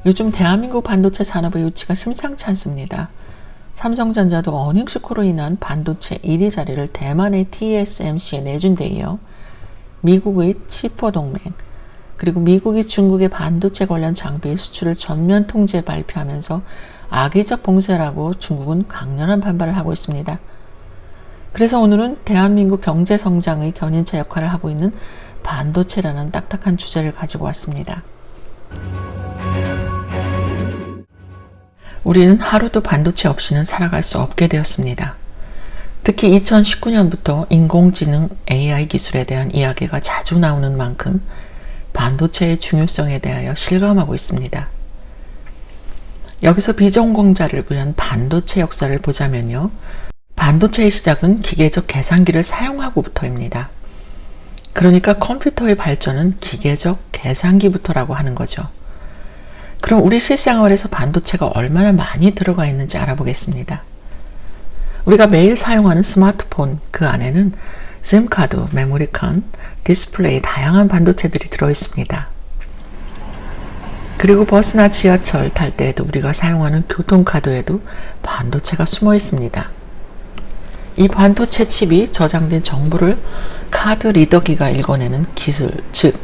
요즘 대한민국 반도체 산업의 위치가 심상치 않습니다. 삼성전자도 어닝쇼크로 인한 반도체 1위 자리를 대만의 TSMC에 내준 데 이어 미국의 칩4 동맹, 그리고 미국이 중국의 반도체 관련 장비 수출을 전면 통제 발표하면서 악의적 봉쇄라고 중국은 강렬한 반발을 하고 있습니다. 그래서 오늘은 대한민국 경제 성장의 견인차 역할을 하고 있는 반도체라는 딱딱한 주제를 가지고 왔습니다. 우리는 하루도 반도체 없이는 살아갈 수 없게 되었습니다. 특히 2019년부터 인공지능 AI 기술에 대한 이야기가 자주 나오는 만큼 반도체의 중요성에 대하여 실감하고 있습니다. 여기서 비전공자를 위한 반도체 역사를 보자면요. 반도체의 시작은 기계적 계산기를 사용하고부터입니다. 그러니까 컴퓨터의 발전은 기계적 계산기부터라고 하는 거죠. 그럼 우리 실생활에서 반도체가 얼마나 많이 들어가 있는지 알아보겠습니다. 우리가 매일 사용하는 스마트폰, 그 안에는 심카드, 메모리칸, 디스플레이, 다양한 반도체들이 들어있습니다. 그리고 버스나 지하철 탈 때에도 우리가 사용하는 교통카드에도 반도체가 숨어 있습니다. 이 반도체 칩이 저장된 정보를 카드 리더기가 읽어내는 기술, 즉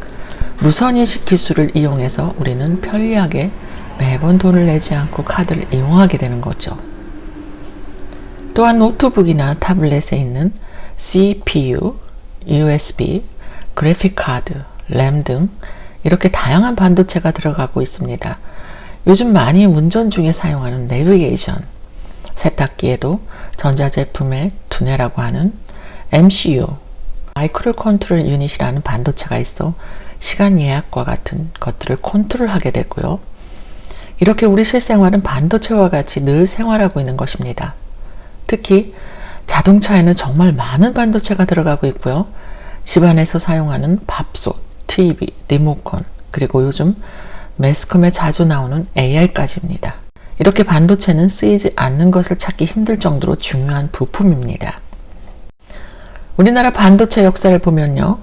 무선인식 기술을 이용해서 우리는 편리하게 매번 돈을 내지 않고 카드를 이용하게 되는 거죠. 또한 노트북이나 타블렛에 있는 CPU, USB, 그래픽카드, 램 등 이렇게 다양한 반도체가 들어가고 있습니다. 요즘 많이 운전 중에 사용하는 내비게이션, 세탁기에도 전자제품의 두뇌라고 하는 MCU, 마이크로 컨트롤 유닛이라는 반도체가 있어 시간 예약과 같은 것들을 컨트롤하게 되고요. 이렇게 우리 실생활은 반도체와 같이 늘 생활하고 있는 것입니다. 특히 자동차에는 정말 많은 반도체가 들어가고 있고요. 집안에서 사용하는 밥솥, TV, 리모컨, 그리고 요즘 매스컴에 자주 나오는 AI까지입니다. 이렇게 반도체는 쓰이지 않는 것을 찾기 힘들 정도로 중요한 부품입니다. 우리나라 반도체 역사를 보면요.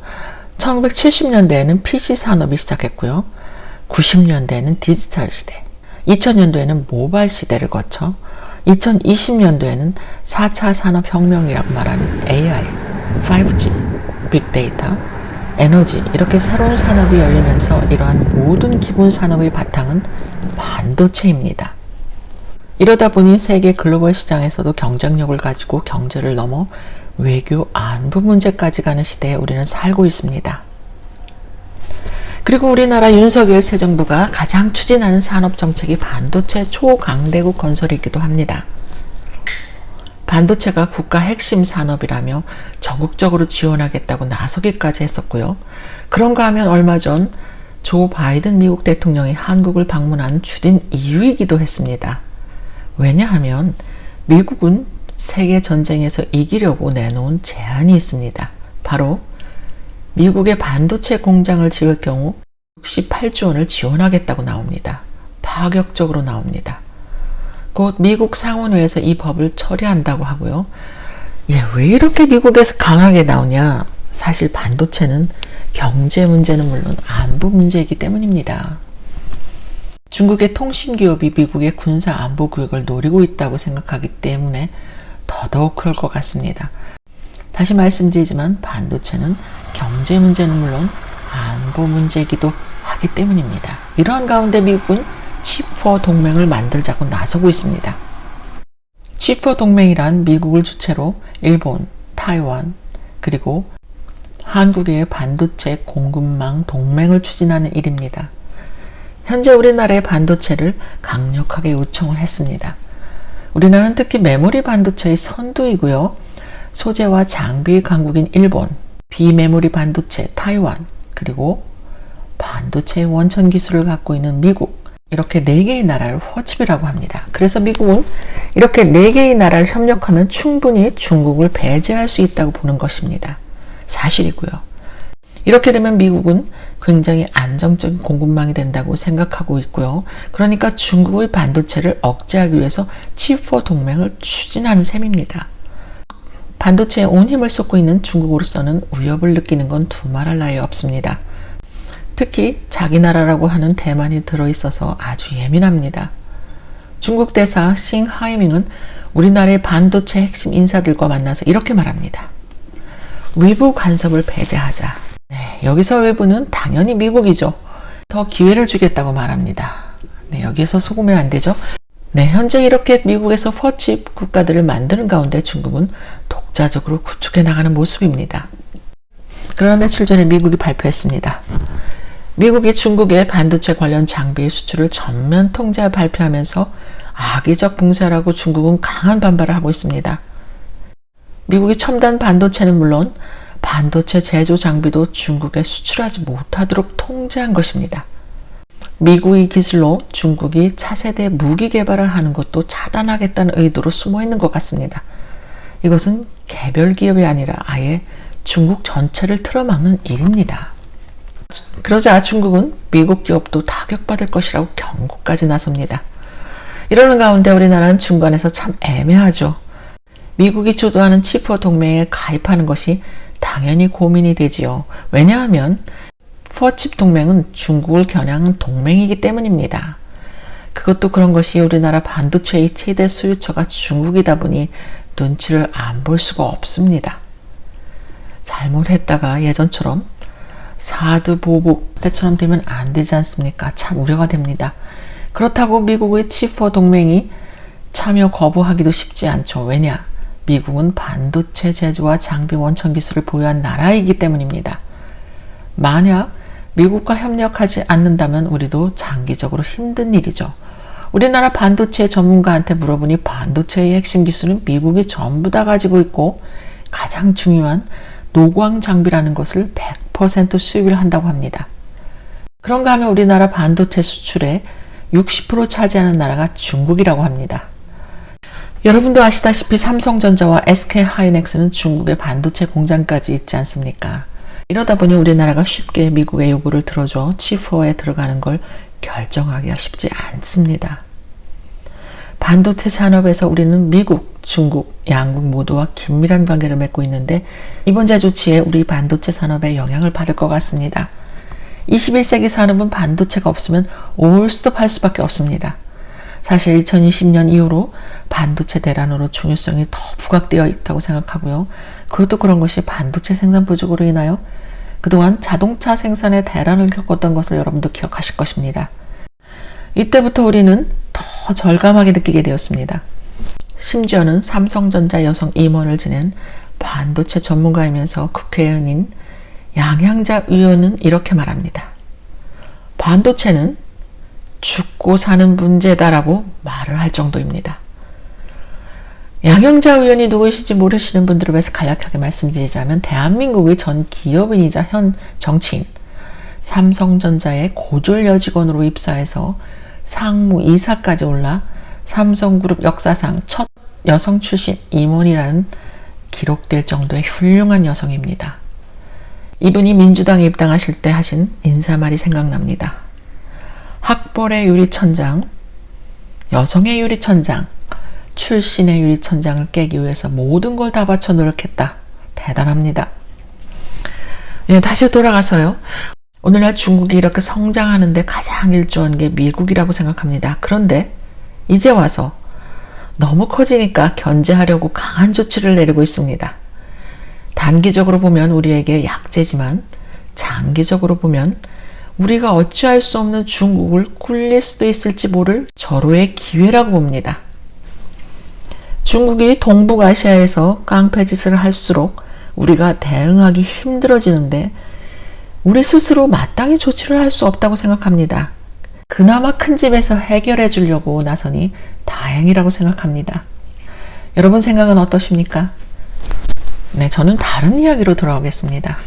1970년대에는 PC 산업이 시작했고요. 90년대에는 디지털 시대, 2000년도에는 모바일 시대를 거쳐 2020년도에는 4차 산업혁명이라고 말하는 AI, 5G, 빅데이터, 에너지 이렇게 새로운 산업이 열리면서 이러한 모든 기본 산업의 바탕은 반도체입니다. 이러다 보니 세계 글로벌 시장에서도 경쟁력을 가지고 경제를 넘어 외교, 안보 문제까지 가는 시대에 우리는 살고 있습니다. 그리고 우리나라 윤석열 새 정부가 가장 추진하는 산업정책이 반도체 초강대국 건설이기도 합니다. 반도체가 국가 핵심 산업이라며 적극적으로 지원하겠다고 나서기까지 했었고요. 그런가 하면 얼마 전 조 바이든 미국 대통령이 한국을 방문한 주된 이유이기도 했습니다. 왜냐하면 미국은 세계 전쟁에서 이기려고 내놓은 제안이 있습니다. 바로 미국의 반도체 공장을 지을 경우 68조 원을 지원하겠다고 나옵니다. 파격적으로 나옵니다. 곧 미국 상원회에서 이 법을 처리한다고 하고요. 왜 이렇게 미국에서 강하게 나오냐? 사실 반도체는 경제 문제는 물론 안보 문제이기 때문입니다. 중국의 통신기업이 미국의 군사 안보 구역을 노리고 있다고 생각하기 때문에 더더욱 그럴 것 같습니다. 다시 말씀드리지만 반도체는 경제 문제는 물론 안보 문제이기도 하기 때문입니다. 이러한 가운데 미국은 칩4 동맹을 만들자고 나서고 있습니다. 칩4 동맹이란 미국을 주체로 일본, 타이완, 그리고 한국의 반도체 공급망 동맹을 추진하는 일입니다. 현재 우리나라의 반도체를 강력하게 요청을 했습니다. 우리나라는 특히 메모리 반도체의 선두이고요. 소재와 장비 강국인 일본, 비메모리 반도체 타이완, 그리고 반도체의 원천 기술을 갖고 있는 미국, 이렇게 4개의 나라를 호칩이라고 합니다. 그래서 미국은 이렇게 4개의 나라를 협력하면 충분히 중국을 배제할 수 있다고 보는 것입니다. 사실이고요. 이렇게 되면 미국은 굉장히 안정적인 공급망이 된다고 생각하고 있고요. 그러니까 중국의 반도체를 억제하기 위해서 칩4 동맹을 추진하는 셈입니다. 반도체에 온 힘을 쏟고 있는 중국으로서는 위협을 느끼는 건 두말할 나위 없습니다. 특히 자기 나라라고 하는 대만이 들어있어서 아주 예민합니다. 중국 대사 싱하이밍은 우리나라의 반도체 핵심 인사들과 만나서 이렇게 말합니다. 외부 간섭을 배제하자. 여기서 외부는 당연히 미국이죠. 더 기회를 주겠다고 말합니다. 여기에서 속으면 안 되죠. 현재 이렇게 미국에서 퍼칩 국가들을 만드는 가운데 중국은 독자적으로 구축해 나가는 모습입니다. 그러나 며칠 전에 미국이 발표했습니다. 미국이 중국의 반도체 관련 장비 수출을 전면 통제 발표하면서 악의적 봉쇄라고 중국은 강한 반발을 하고 있습니다. 미국이 첨단 반도체는 물론 반도체 제조 장비도 중국에 수출하지 못하도록 통제한 것입니다. 미국의 기술로 중국이 차세대 무기 개발을 하는 것도 차단하겠다는 의도로 숨어 있는 것 같습니다. 이것은 개별 기업이 아니라 아예 중국 전체를 틀어막는 일입니다. 그러자 중국은 미국 기업도 타격받을 것이라고 경고까지 나섭니다. 이러는 가운데 우리나라는 중간에서 참 애매하죠. 미국이 주도하는 치포 동맹에 가입하는 것이 당연히 고민이 되지요. 왜냐하면 퍼칩 동맹은 중국을 겨냥한 동맹이기 때문입니다. 그것도 그런 것이 우리나라 반도체의 최대 수요처가 중국이다 보니 눈치를 안 볼 수가 없습니다. 잘못했다가 예전처럼 사드 보복 때처럼 되면 안 되지 않습니까? 참 우려가 됩니다. 그렇다고 미국의 치포 동맹이 참여 거부하기도 쉽지 않죠. 왜냐? 미국은 반도체 제조와 장비 원천 기술을 보유한 나라이기 때문입니다. 만약 미국과 협력하지 않는다면 우리도 장기적으로 힘든 일이죠. 우리나라 반도체 전문가한테 물어보니 반도체의 핵심 기술은 미국이 전부 다 가지고 있고 가장 중요한 노광 장비라는 것을 100% 수입을 한다고 합니다. 그런가 하면 우리나라 반도체 수출의 60% 차지하는 나라가 중국이라고 합니다. 여러분도 아시다시피 삼성전자와 SK하이닉스는 중국의 반도체 공장까지 있지 않습니까? 이러다 보니 우리나라가 쉽게 미국의 요구를 들어줘 치포에 들어가는 걸 결정하기가 쉽지 않습니다. 반도체 산업에서 우리는 미국, 중국, 양국 모두와 긴밀한 관계를 맺고 있는데 이번 제조치에 우리 반도체 산업에 영향을 받을 것 같습니다. 21세기 산업은 반도체가 없으면 올스톱할 수밖에 없습니다. 사실 2020년 이후로 반도체 대란으로 중요성이 더 부각되어 있다고 생각하고요. 그것도 그런 것이 반도체 생산 부족으로 인하여 그동안 자동차 생산의 대란을 겪었던 것을 여러분도 기억하실 것입니다. 이때부터 우리는 더 절감하게 느끼게 되었습니다. 심지어는 삼성전자 여성 임원을 지낸 반도체 전문가이면서 국회의원인 양향자 의원은 이렇게 말합니다. 반도체는 죽고 사는 문제다라고 말을 할 정도입니다. 양향자 의원이 누구이신지 모르시는 분들을 위해서 간략하게 말씀드리자면 대한민국의 전 기업인이자 현 정치인, 삼성전자의 고졸 여직원으로 입사해서 상무 이사까지 올라 삼성그룹 역사상 첫 여성 출신 임원이라는 기록될 정도의 훌륭한 여성입니다. 이분이 민주당에 입당하실 때 하신 인사말이 생각납니다. 학벌의 유리천장, 여성의 유리천장, 출신의 유리천장을 깨기 위해서 모든 걸 다 바쳐 노력했다. 대단합니다. 다시 돌아가서요. 오늘날 중국이 이렇게 성장하는데 가장 일조한 게 미국이라고 생각합니다. 그런데 이제 와서 너무 커지니까 견제하려고 강한 조치를 내리고 있습니다. 단기적으로 보면 우리에게 약재지만 장기적으로 보면 우리가 어찌할 수 없는 중국을 굴릴 수도 있을지 모를 절호의 기회라고 봅니다. 중국이 동북아시아에서 깡패짓을 할수록 우리가 대응하기 힘들어지는데 우리 스스로 마땅히 조치를 할 수 없다고 생각합니다. 그나마 큰 집에서 해결해 주려고 나서니 다행이라고 생각합니다. 여러분 생각은 어떠십니까? 저는 다른 이야기로 돌아오겠습니다.